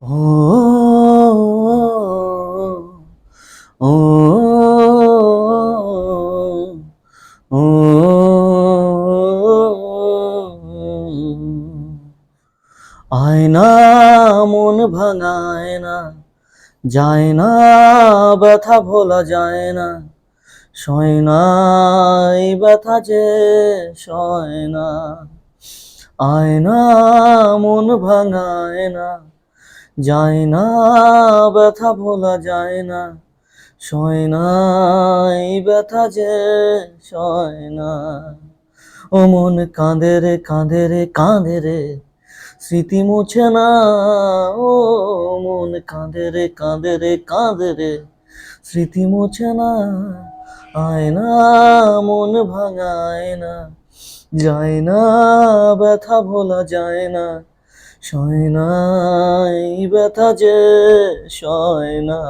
ও ও ও আয়না মন ভাঙায় না, যায় না ব্যথা ভোলা যায় না, সয় না এই ব্যথা যে সয় না। আয়না মন ভাঙায় না, যায় না ব্যথা ভোলা যায় না, সয় না এই ব্যথা যে সয় না। ও মন কাঁদে রে কাঁদে রে কাঁদে রে, স্মৃতি মুছে না। ও মন কাঁদে রে কাঁদে রে কাঁদে রে, স্মৃতি মুছে না। আয়না মন ভাঙায় না, যায় না ব্যথা ভোলা যায় না, সয় না এই ব্যথা যে সয় না।